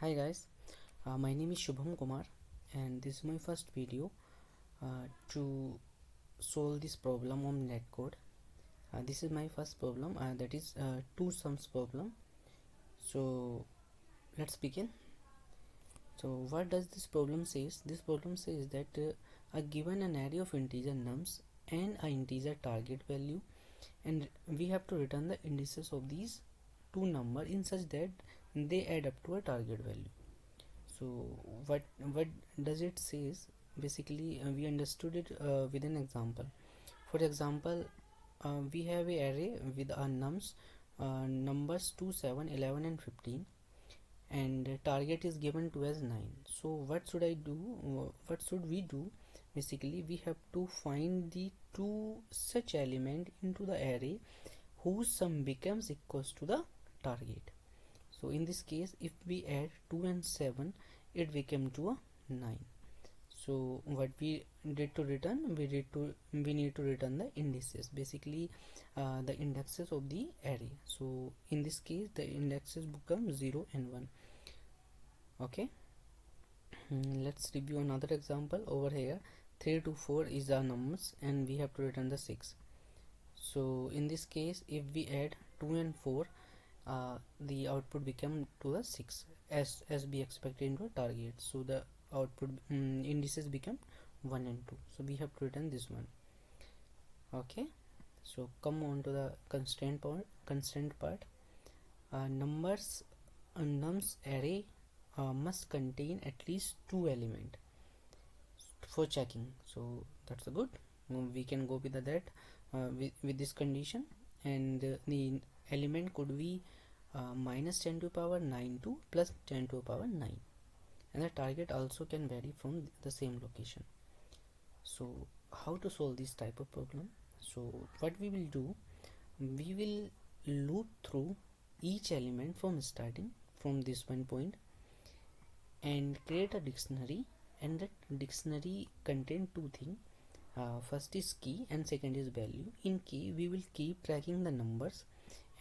Hi guys, my name is Shubham Kumar and this is my first video to solve this problem on LeetCode. This is my first problem, that is two sums problem. So let's begin. So what does this problem says? This problem says that a given an array of integer nums and an integer target value, and we have to return the indices of these two numbers in such that they add up to a target value. So what does it says? Basically we understood it with an example. For example, we have a array with our numbers 2, 7, 11 and 15, and target is given to as 9. So what should I do? What should we do? Basically we have to find the two such element into the array whose sum becomes equals to the target. So in this case, if we add 2 and 7, it became to a 9. So what we did to return, we need to return the indices, basically the indexes of the array. So in this case the indexes become 0 and 1. Okay, let's review another example. Over here 3 to 4 is our numbers and we have to return the 6. So in this case, if we add 2 and 4, the output become to the 6 as we expected into a target. So the output indices become 1 and 2. So we have to return this one. Okay, so come on to the constraint part. Nums array must contain at least 2 elements for checking. So that's good. We can go with that with this condition, and the element could be minus 10 to the power 9 to plus 10 to the power 9, and the target also can vary from the same location. So how to solve this type of problem? So what we will do, we will loop through each element from starting from this one point and create a dictionary, and that dictionary contain two things. First is key and second is value. In key we will keep tracking the numbers,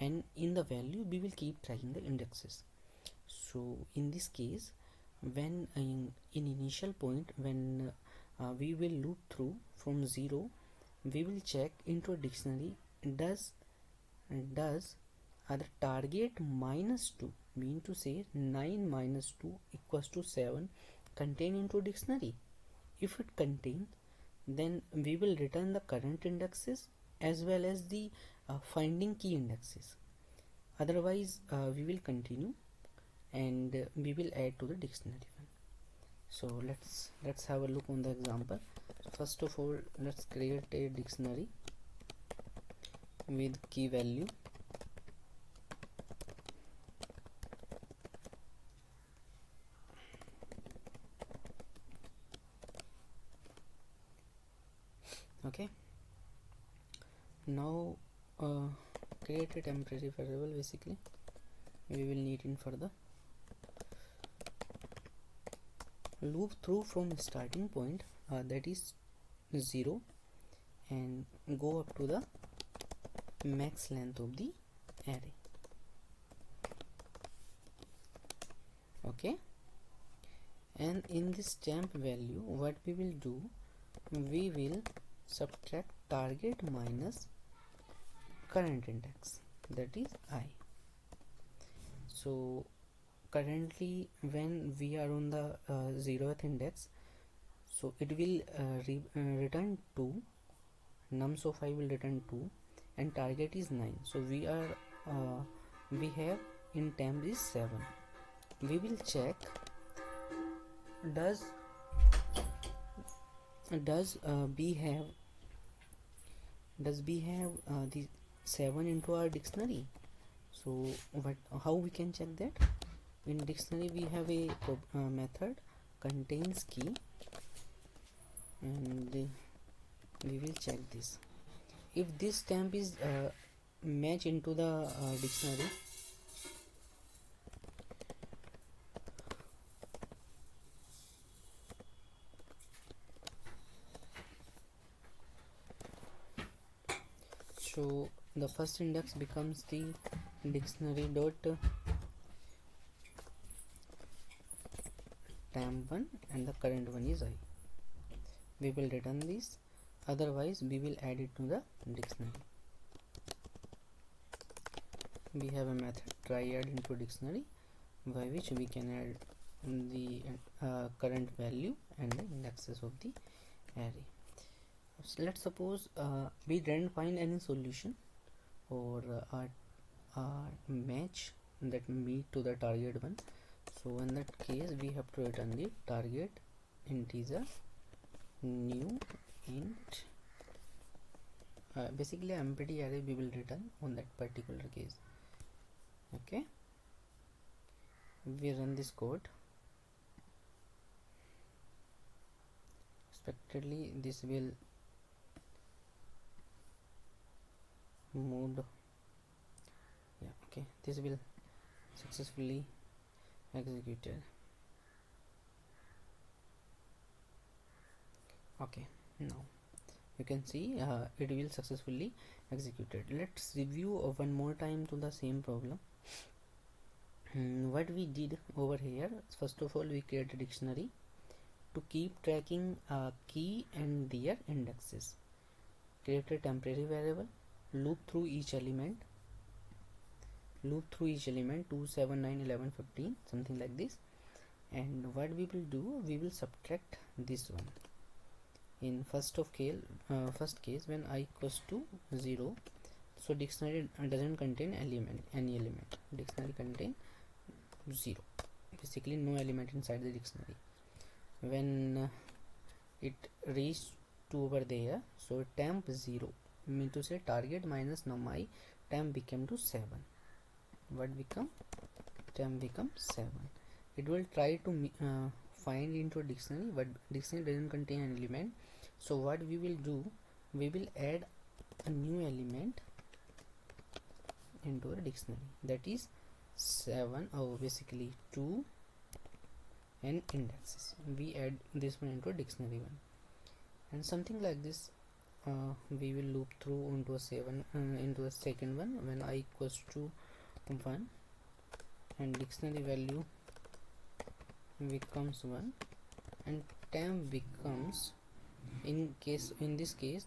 and in the value we will keep tracking the indexes. So in this case, when in initial point, when we will loop through from 0, we will check into a dictionary, does the target minus 2, mean to say 9 minus 2 equals to 7, contain into dictionary. If it contains, then we will return the current indexes as well as the finding key indexes. Otherwise we will continue and we will add to the dictionary one. So let's have a look on the example. First of all, let's create a dictionary with key value. Okay, now create a temporary variable. Basically we will need in further loop through from starting point, that is 0, and go up to the max length of the array. Okay, and in this temp value, what we will do, we will subtract target minus current index, that is I. So currently when we are on the 0th index, so it will return 2, nums of I will return 2, and target is 9. So we have in temp is 7. We will check, does B have the 7 into our dictionary? So how we can check that? In dictionary we have a method contains key, and we will check this. If this temp is match into the dictionary, so the first index becomes the dictionary dot temp1 and the current one is I. We will return this, otherwise we will add it to the dictionary. We have a method try add into dictionary, by which we can add the current value and the indexes of the array. So let's suppose we didn't find any solution or match that meet to the target one. So in that case we have to return the target integer new int, basically empty array we will return on that particular case. Okay, we run this code. Expectedly this will mode, yeah, okay, this will successfully executed. Okay, now you can see it will successfully executed. Let's review one more time to the same problem. What we did over here, first of all we create a dictionary to keep tracking key and their indexes. Create a temporary variable, loop through each element 2, 7, 9, 11, 15, something like this. And what we will do, we will subtract this one. In first case when I equals to 0, so dictionary doesn't contain any element. Dictionary contain 0, basically no element inside the dictionary. When it reached to over there, so temp 0 mean to say target minus num I, temp became to 7. What become? Temp become 7. It will try to find into a dictionary, but dictionary doesn't contain an element. So what we will do, we will add a new element into a dictionary, that is 7, or basically 2 and indexes. We add this one into a dictionary one, and something like this we will loop through into a 7 into a second one when I equals to 1 and dictionary value becomes 1 and temp becomes, in this case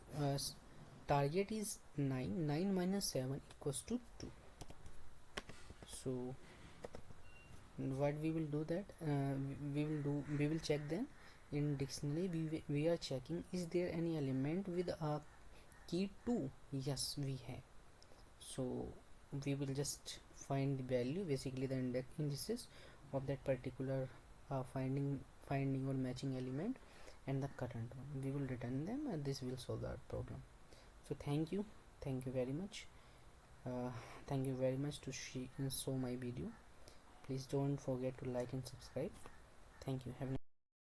target is 9 minus 7 equals to 2. So what we will do that we will check then in dictionary we are checking is there any element with a key 2. Yes, we have. So we will just find the value, basically the indices of that particular finding or matching element and the current one. We will return them and this will solve our problem. So thank you very much. Thank you very much to show my video. Please don't forget to like and subscribe. Thank you. Have a